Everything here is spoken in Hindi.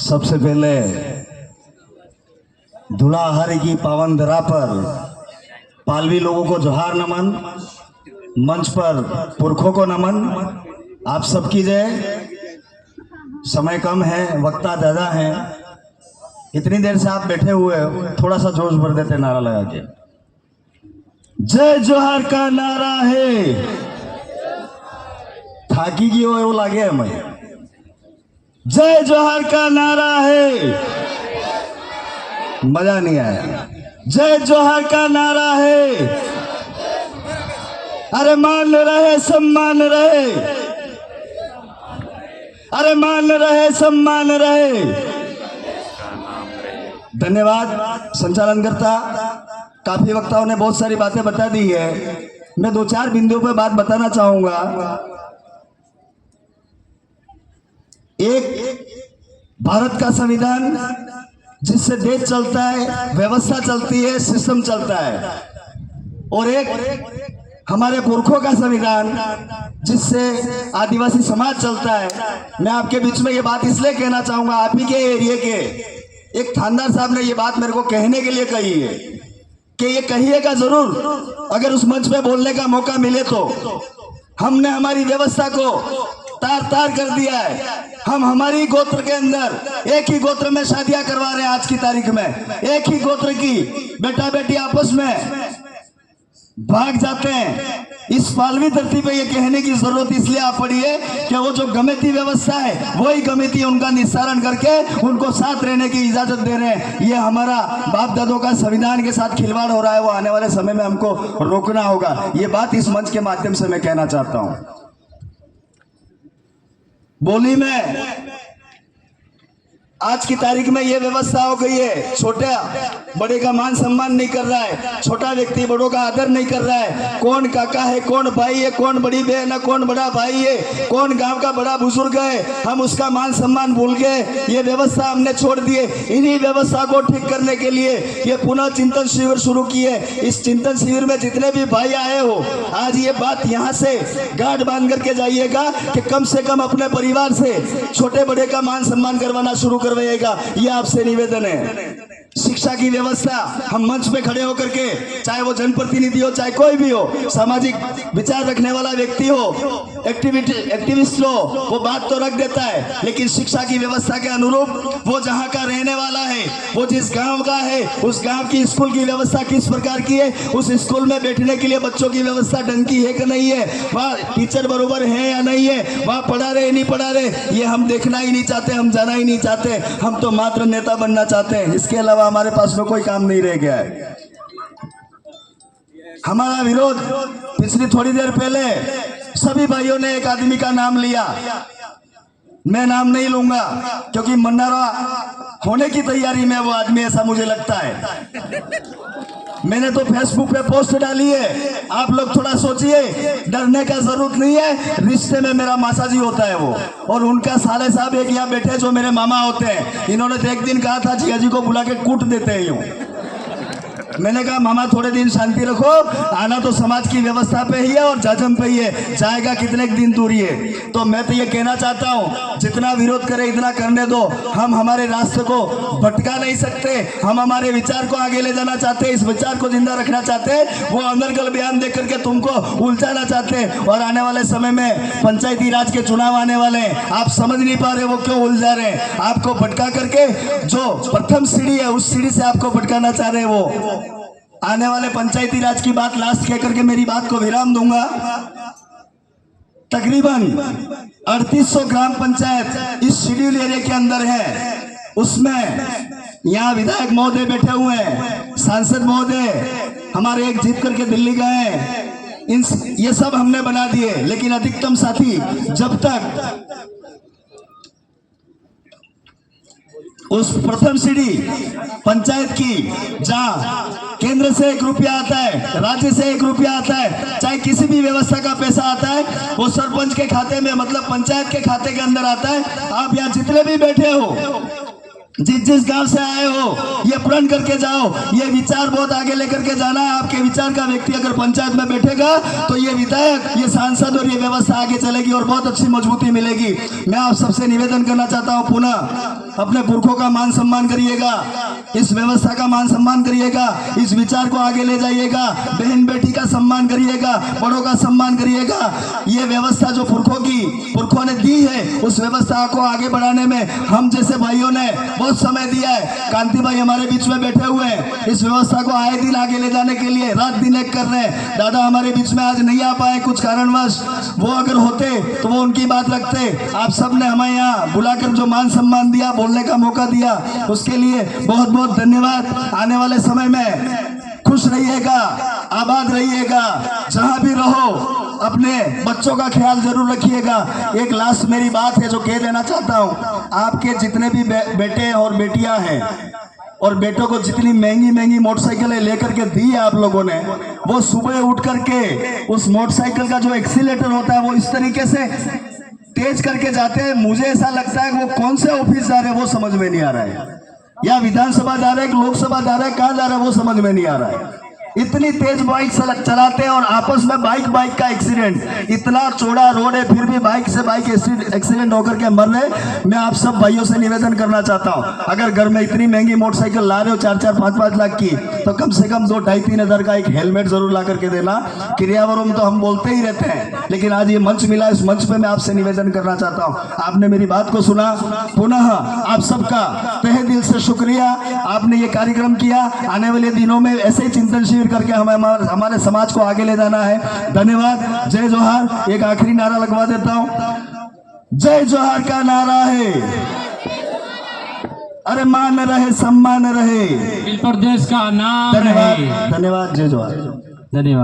सबसे पहले धुलाहरी की पावन धरा पर पालवी लोगों को जोहार नमन, मंच पर पुरखों को नमन। आप सबकी जय। समय कम है, वक्ता ज़्यादा है, इतनी देर से आप बैठे हुए हो, थोड़ा सा जोश भर देते नारा लगा के। जय जोहार का नारा है, थाकी की वो लागे हमें। जय जोहार का नारा है, मजा नहीं आया। जय जोहार का नारा है, अरे मान रहे सम्मान रहे, अरे मान रहे सम्मान रहे। धन्यवाद संचालन करता। काफी वक्ताओं ने बहुत सारी बातें बता दी है, मैं दो चार बिंदुओं पर बात बताना चाहूंगा। एक, भारत का संविधान जिससे देश चलता है, व्यवस्था चलती है, सिस्टम चलता है, और एक हमारे पुरखों का संविधान जिससे आदिवासी समाज चलता है। मैं आपके बीच में ये बात इसलिए कहना चाहूंगा, आप ही के एरिया के एक थानेदार साहब ने ये बात मेरे को कहने के लिए कही है कि ये कहिएगा जरूर, अगर उस मंच पे बोलने का मौका मिले तो। हमने हमारी व्यवस्था को तार तार कर दिया है। हम हमारी गोत्र के अंदर एक ही गोत्र में शादियां करवा रहे हैं। आज की तारीख में एक ही गोत्र की बेटा बेटी आपस में भाग जाते हैं। इस पालवी धरती पे ये कहने की जरूरत इसलिए आ पड़ी है कि वो जो गमिती व्यवस्था है, वही गमिती उनका निस्तारण करके उनको साथ रहने की इजाजत दे रहे हैं। ये हमारा बाप दादों का संविधान के साथ खिलवाड़ हो रहा है, वो आने वाले समय में हमको रोकना होगा। ये बात इस मंच के माध्यम से मैं कहना चाहता हूं। बोली में आज की तारीख में ये व्यवस्था हो गई है, छोटा बड़े का मान सम्मान नहीं कर रहा है, छोटा व्यक्ति बड़ों का आदर नहीं कर रहा है। कौन काका है, कौन भाई है, कौन बड़ी बहन है, कौन बड़ा भाई है, कौन गांव का बड़ा बुजुर्ग है, हम उसका मान सम्मान भूल गए। ये व्यवस्था हमने छोड़ दिए। इन्हीं व्यवस्था को ठीक करने के लिए ये पुनः चिंतन शिविर शुरू किए। इस चिंतन शिविर में जितने भी भाई आए हो, आज ये बात यहाँ से गांठ बांध करके जाइएगा कि कम से कम अपने परिवार से छोटे बड़े का मान सम्मान करवाना शुरू करवाइएगा। ये आपसे निवेदन है। शिक्षा की व्यवस्था हम मंच पे खड़े होकर के, चाहे वो जनप्रतिनिधि हो, चाहे कोई भी हो, सामाजिक विचार रखने वाला व्यक्ति हो, एक्टिविस्ट हो, वो बात तो रख देता है, लेकिन शिक्षा की व्यवस्था के अनुरूप वो जहाँ का रहने वाला है, वो जिस गांव का है, उस गांव की स्कूल की व्यवस्था किस प्रकार की है, उस स्कूल में बैठने के लिए बच्चों की व्यवस्था ढंग की है कि नहीं है, वहाँ टीचर बरोबर है या नहीं है, वहाँ पढ़ा रहे नहीं पढ़ा रहे, ये हम देखना ही नहीं चाहते, हम जाना ही नहीं चाहते। हम तो मात्र नेता बनना चाहते हैं। इसके अलावा हमारे पास में कोई काम नहीं रह गया है। हमारा विरोध पिछली थोड़ी देर पहले सभी भाइयों ने एक आदमी का नाम लिया। मैं नाम नहीं लूंगा क्योंकि मन्नारा होने की तैयारी में वो आदमी, ऐसा मुझे लगता है। मैंने तो फेसबुक पे पोस्ट डाली है, आप लोग थोड़ा सोचिए, डरने का जरूरत नहीं है। रिश्ते में मेरा मासाजी होता है वो, और उनका साले साहब एक यहाँ बैठे जो मेरे मामा होते हैं। इन्होंने तो एक दिन कहा था जिया जी को बुला के कूट देते हैं यूं। मैंने कहा मामा थोड़े दिन शांति रखो, आना तो समाज की व्यवस्था पे ही है और जाजम पे ही है, जाएगा कितने दिन दूरी है। तो मैं तो ये कहना चाहता हूँ, जितना विरोध करे इतना करने दो। हम हमारे रास्ते को भटका नहीं सकते, हम हमारे विचार को आगे ले जाना चाहते हैं, इस विचार को जिंदा रखना चाहते हैं। वो अनर्गल बयान दे करके तुमको उलझाना चाहते हैं। और आने वाले समय में पंचायती राज के चुनाव आने वाले हैं, आप समझ नहीं पा रहे वो क्यों उलझा रहे हैं। आपको भटका करके जो प्रथम सीढ़ी है, उस सीढ़ी से आपको भटकाना चाह रहे हैं वो। आने वाले पंचायती राज की बात लास्ट कह करके मेरी बात को विराम दूंगा। तकरीबन 3800 ग्राम पंचायत इस शेड्यूल एरिया के अंदर है। उसमें यहाँ विधायक महोदय बैठे हुए हैं, सांसद महोदय हमारे एक जीत करके दिल्ली गए हैं, ये सब हमने बना दिए। लेकिन अधिकतम साथी जब तक उस प्रथम सीढ़ी पंचायत की, जहाँ केंद्र से 1 रुपया आता है, राज्य से 1 रुपया आता है, चाहे किसी भी व्यवस्था का पैसा आता है, वो सरपंच के खाते में, मतलब पंचायत के खाते के अंदर आता है। आप यहाँ जितने भी बैठे हो, जिस जिस गांव से आए हो ये प्रण करके जाओ। ये विचार बहुत आगे लेकर के जाना है। आपके विचार का व्यक्ति अगर पंचायत में बैठेगा तो ये विधायक, ये सांसद और ये व्यवस्था आगे चलेगी और बहुत अच्छी मजबूती मिलेगी। मैं आप सबसे निवेदन करना चाहता हूं, पुनः अपने पुरखों का मान सम्मान करिएगा, इस व्यवस्था का मान सम्मान करिएगा, इस विचार को आगे ले जाइएगा, बहन बेटी का सम्मान करिएगा, बड़ों का सम्मान करिएगा। ये व्यवस्था जो पुरखों ने दी है, उस व्यवस्था को आगे बढ़ाने में हम जैसे भाइयों ने बहुत समय दिया है। कांति भाई हमारे बीच में बैठे हुए हैं, इस व्यवस्था को आए दिन आगे ले जाने के लिए रात दिन एक कर रहे हैं। दादा हमारे बीच में आज नहीं आ पाए कुछ कारणवश, वो अगर होते तो वो उनकी बात रखते। आप सब ने हमें यहाँ बुलाकर जो मान सम्मान दिया, बोलने का मौका दिया, उसके लिए बहुत बहुत धन्यवाद। आने वाले समय में खुश रहिएगा, आबाद रहिएगा, जहां भी रहो अपने बच्चों का ख्याल जरूर रखिएगा। एक लास्ट मेरी बात है जो कह देना चाहता हूं, आपके जितने भी बेटे और बेटियां हैं और बेटों को जितनी महंगी महंगी मोटरसाइकिलें लेकर के दी है आप लोगों ने, वो सुबह उठ करके उस मोटरसाइकिल का जो एक्सीलेटर होता है वो इस तरीके से तेज करके जाते हैं। मुझे ऐसा लगता है कि वो कौन से ऑफिस जा रहे हैं वो समझ में नहीं आ रहा है, या विधानसभा जा रहे हैं, लोकसभा जा रहे हैं, कहाँ जा रहे हैं वो समझ में नहीं आ रहा है। इतनी तेज बाइक चलाते हैं और आपस में बाइक का एक्सीडेंट। इतना चौड़ा रोड है फिर भी बाइक से बाइक एक्सीडेंट होकर के मर रहे। मैं आप सब भाइयों से निवेदन करना चाहता हूं, अगर घर में इतनी महंगी मोटरसाइकिल ला रहे हो 4-4, 5-5 लाख की, तो कम से कम 2-2.5-3 हज़ार का एक हेलमेट जरूर ला करके देना। क्रियावरों में तो हम बोलते ही रहते हैं, लेकिन आज ये मंच मिला, इस मंच पे मैं आपसे निवेदन करना चाहता हूँ। आपने मेरी बात को सुना, पुनः आप सबका तहे दिल से शुक्रिया। आपने ये कार्यक्रम किया। आने वाले दिनों में ऐसे ही चिंतन शिविर करके हमें हमारे समाज को आगे ले जाना है। धन्यवाद। जय जोहार। एक आखिरी नारा लगवा देता हूं, जय जोहार का नारा है, अरे मान रहे सम्मान रहे, प्रदेश का नाम। धन्यवाद। धन्यवाद। जय जोहार। धन्यवाद।